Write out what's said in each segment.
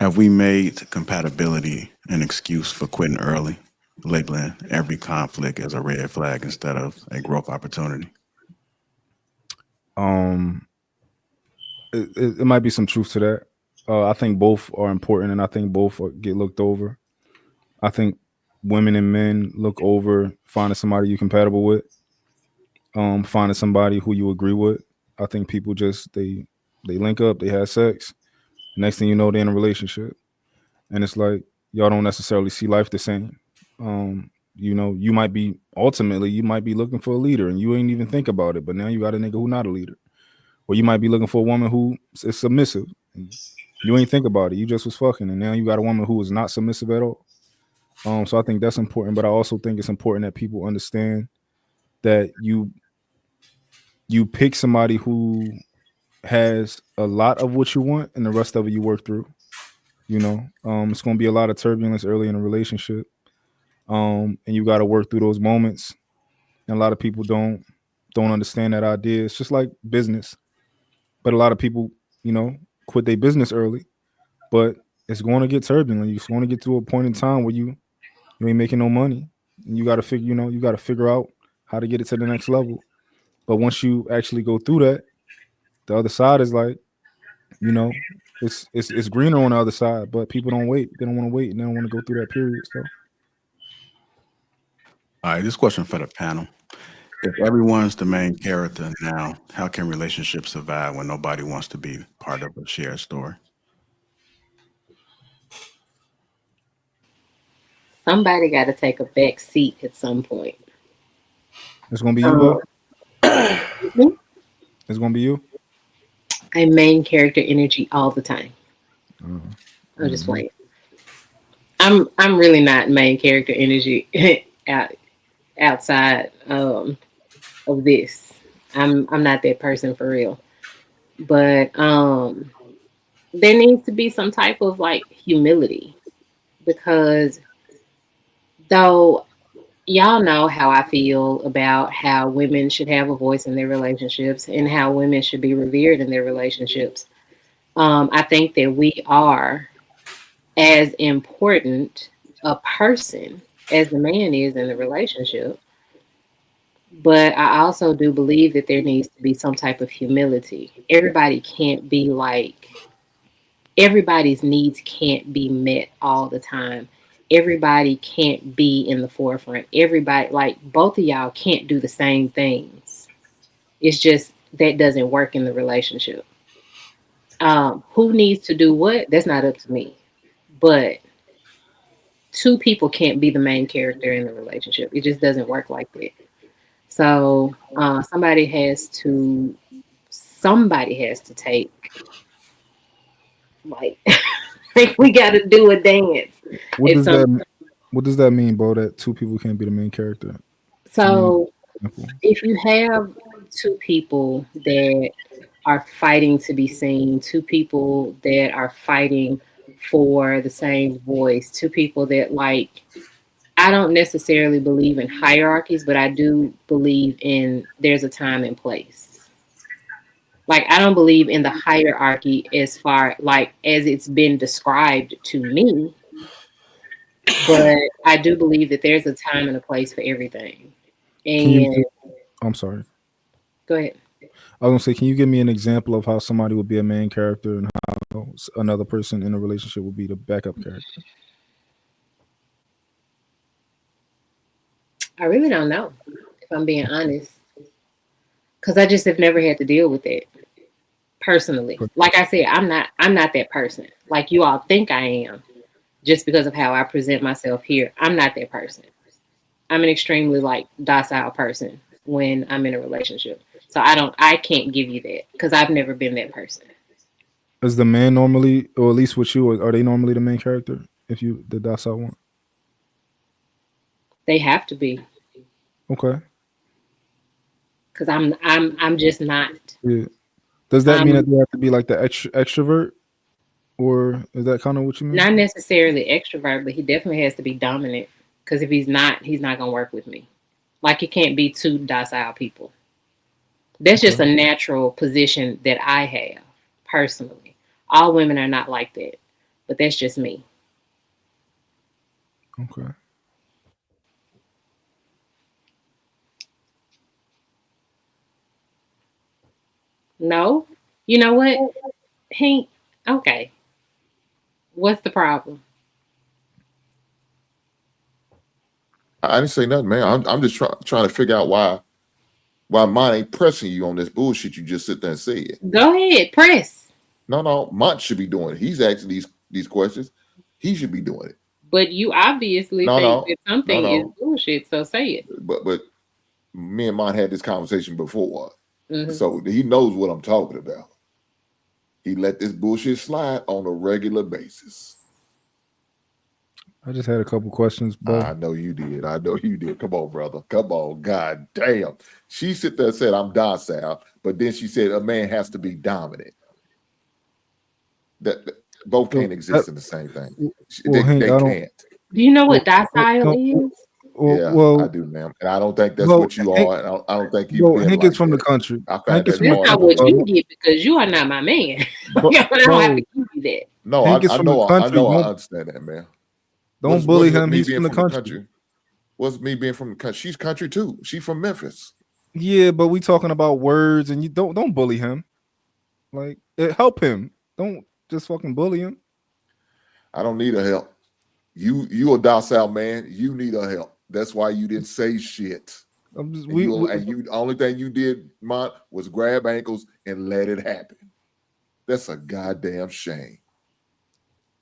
Have we made compatibility an excuse for quitting early, labeling every conflict as a red flag instead of a growth opportunity? Um, it might be some truth to that. I think both are important, and I think both get looked over. I think women and men look over finding somebody you're compatible with, finding somebody who you agree with. I think people just they link up, they have sex. Next thing you know, they're in a relationship, and it's like y'all don't necessarily see life the same. You might be ultimately you might be looking for a leader, and you ain't even think about it, but now you got a nigga who not a leader, or you might be looking for a woman who is submissive. And you ain't think about it. You just was fucking, and now you got a woman who is not submissive at all. So I think that's important, but I also think it's important that people understand that you pick somebody who has a lot of what you want, and the rest of it you work through. It's going to be a lot of turbulence early in a relationship, and you got to work through those moments. And a lot of people don't understand that idea. It's just like business, but a lot of people, quit their business early, but it's going to get turbulent. You're going to get to a point in time where you ain't making no money, and you got to figure out how to get it to the next level. But once you actually go through that, the other side is like, you know, it's greener on the other side. But people don't wait. They don't want to wait, and they don't want to go through that period. So All right, this question for the panel. If everyone's the main character now, how can relationships survive when nobody wants to be part of a shared story? Somebody got to take a back seat at some point. it's gonna be you, Um, Bo. It's gonna be you. I main character energy all the time. Uh, I'm just mhm. playing. I'm really not main character energy out outside of this. I'm not that person for real. But there needs to be some type of like humility because though y'all know how I feel about how women should have a voice in their relationships and how women should be revered in their relationships. I think that we are as important a person as the man is in the relationship. But I also do believe that there needs to be some type of humility. Everybody can't be like, everybody's needs can't be met all the time. Everybody can't be in the forefront. Everybody, like both of y'all, can't do the same things. It's just that doesn't work in the relationship. Who needs to do what? That's not up to me. But two people can't be the main character in the relationship. It just doesn't work like that. So somebody has to take like like we got to do a dance. What It's does some that What does that mean, Bo? That two people can't be the main character? Give me an so example. if you have two people that are fighting to be seen, two people that are fighting for the same voice, two people that like I don't necessarily believe in hierarchies, but I do believe in there's a time and place. Like I don't believe in the hierarchy as far like as it's been described to me, but I do believe that there's a time and a place for everything. Can you? And I'm sorry. go ahead. I was gonna say, can you give me an example of how somebody would be a main character and how another person in a relationship would be the backup character? I really don't know if I'm being honest, because I just have never had to deal with it personally. Like I said, I'm not that person. Like you all think I am, just because of how I present myself here. I'm not that person. I'm an extremely like docile person when I'm in a relationship. So I can't give you that because I've never been that person. Is the man normally, or at least with you, are they normally the main character? If you the docile one, They have to be okay. because I'm just not. Yeah. Does that mean I'm that they have to be like the extrovert, or is that kind of what you mean? not necessarily extrovert, but he definitely has to be dominant. Because if he's not gonna work with me. Like it can't be two docile people. That's just Okay. a natural position that I have personally. All women are not like that. But that's just me. Okay. No, you know what, Hank? Okay, what's the problem? I didn't say nothing, man. I'm just trying to figure out why mine ain't pressing you on this bullshit you just sit there and say it. Go ahead, press. No, Mont should be doing it. He's asking these questions. He should be doing it. But you obviously No, think no, that something is no. bullshit, so say it. But me and Mont had this conversation before, Mhm. so he knows what I'm talking about. He let this bullshit slide on a regular basis. I just had a couple questions, Bo. I know you did. Come on, brother. Come on. God damn. She sit there and said, I'm docile, but then she said a man has to be dominant. That both can't exist in the same thing. Well, Hank, They I don't. can't. Do you know what Well, docile is? Yeah, well, I do, ma'am. And I don't think that's well, what you Hank, are. And I don't think you've well, been Hank like is from the that. country. I Hank find is that from the That's hard not to what country, you believe. get because you are not my man. Bo. I don't have to give you that. No, Hank is I from the know. country. I Don't understand that, man. don't bully him. Me He's being from the from the country. country? What's me being from the country? She's country too. She's from Memphis. Yeah, but we talking about words, and you don't bully him. Like, help him. Don't just fucking bully him. I don't need her help. You a docile man. You need her help. That's why you didn't say shit. The only thing you did, Mont, was grab ankles and let it happen. That's a goddamn shame.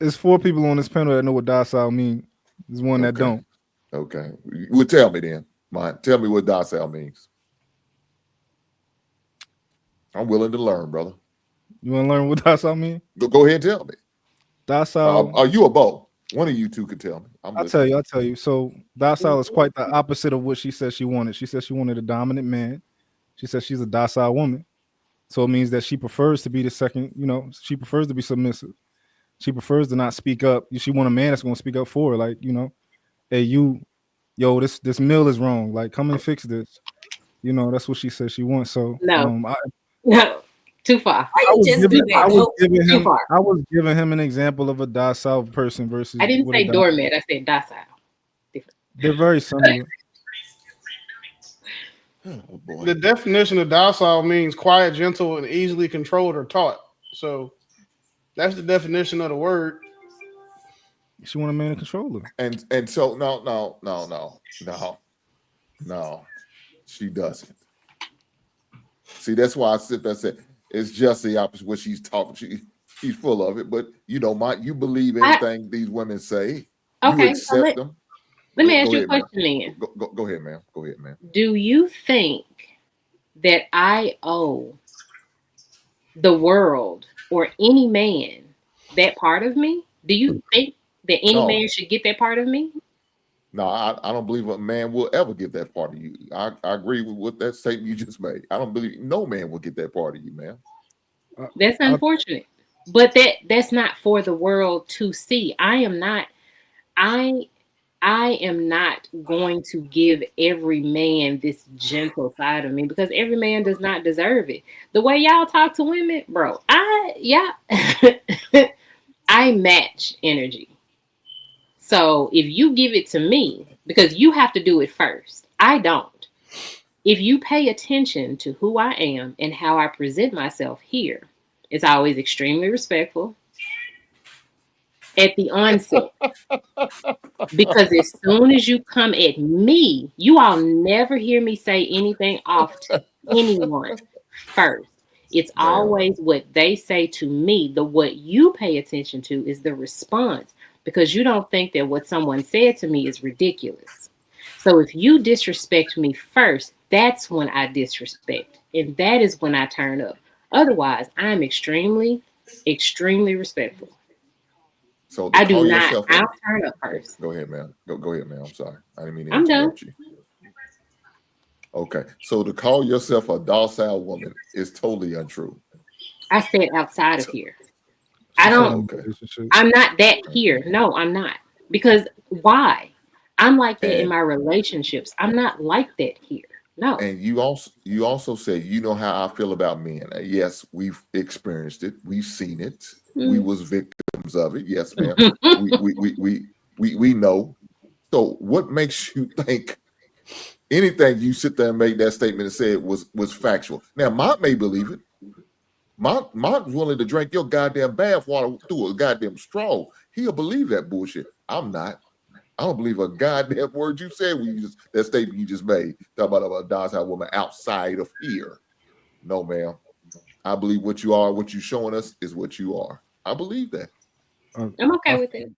There's 4 people on this panel that know what docile mean. There's one that Okay. don't. Okay. Well, tell me then, Mont. Tell me what docile means. I'm willing to learn, brother. You want to learn what docile mean? Go ahead and tell me. Docile. Are you a Bo? One of you two can tell me. I'll tell you. So docile is quite the opposite of what she said she wanted. She said she wanted a dominant man. She said she's a docile woman. So it means that she prefers to be the second, she prefers to be submissive. She prefers to not speak up. She want a man that's going to speak up for her. Like, hey, this meal is wrong. Like, come and fix this. That's what she said she wants. So No, no, too far. I was giving him an example of a docile person versus. I didn't say doormat. I said docile. Different. They're very similar. Oh, boy. The definition of docile means quiet, gentle, and easily controlled or taught. So that's the definition of the word. She want a man to control her. And so no, she doesn't. See, that's why I sit there and say it's just the opposite. What she's talking, she's full of it. But you believe anything these women say. Okay, you accept them. Let me ask you a question then. Go ahead, ma'am. Go ahead, ma'am. Do you think that I owe the world or any man that part of me? Do you think that any man should get that part of me? No, I don't believe a man will ever get that part of you. I agree with what that statement you just made. I don't believe no man will get that part of you, man. That's unfortunate. But that's not for the world to see. I am not going to give every man this gentle side of me because every man does not deserve it. The way y'all talk to women, bro, I match energy. So if you give it to me, because you have to do it first, I don't. If you pay attention to who I am and how I present myself here, it's always extremely respectful at the onset. Because as soon as you come at me, you all never hear me say anything off to anyone first. It's always what they say to me. What you pay attention to is the response, because you don't think that what someone said to me is ridiculous. So if you disrespect me first, that's when I disrespect. And that is when I turn up. Otherwise, I'm extremely, extremely respectful. So I do not. I'll turn up first. Go ahead, man. Go ahead, man. I'm sorry. I didn't mean to I'm interrupt done. you. Okay. So to call yourself a docile woman is totally untrue. I said outside of here. I'm not that here. No, I'm not. Because why? I'm like that in my relationships. I'm not like that here. No. And you also said, you know how I feel about men. Yes, we've experienced it. We've seen it. We was victims of it. Yes, ma'am. we know. So what makes you think anything you sit there and make that statement and say it was factual? Now, Mont may believe it. Mont's willing to drink your goddamn bath water through a goddamn straw. He'll believe that bullshit. I'm not. I don't believe a goddamn word you said when that statement you just made. Talk about a docile woman outside of here. No, ma'am. I believe what you are, what you're showing us is what you are. I believe that. I'm okay with it.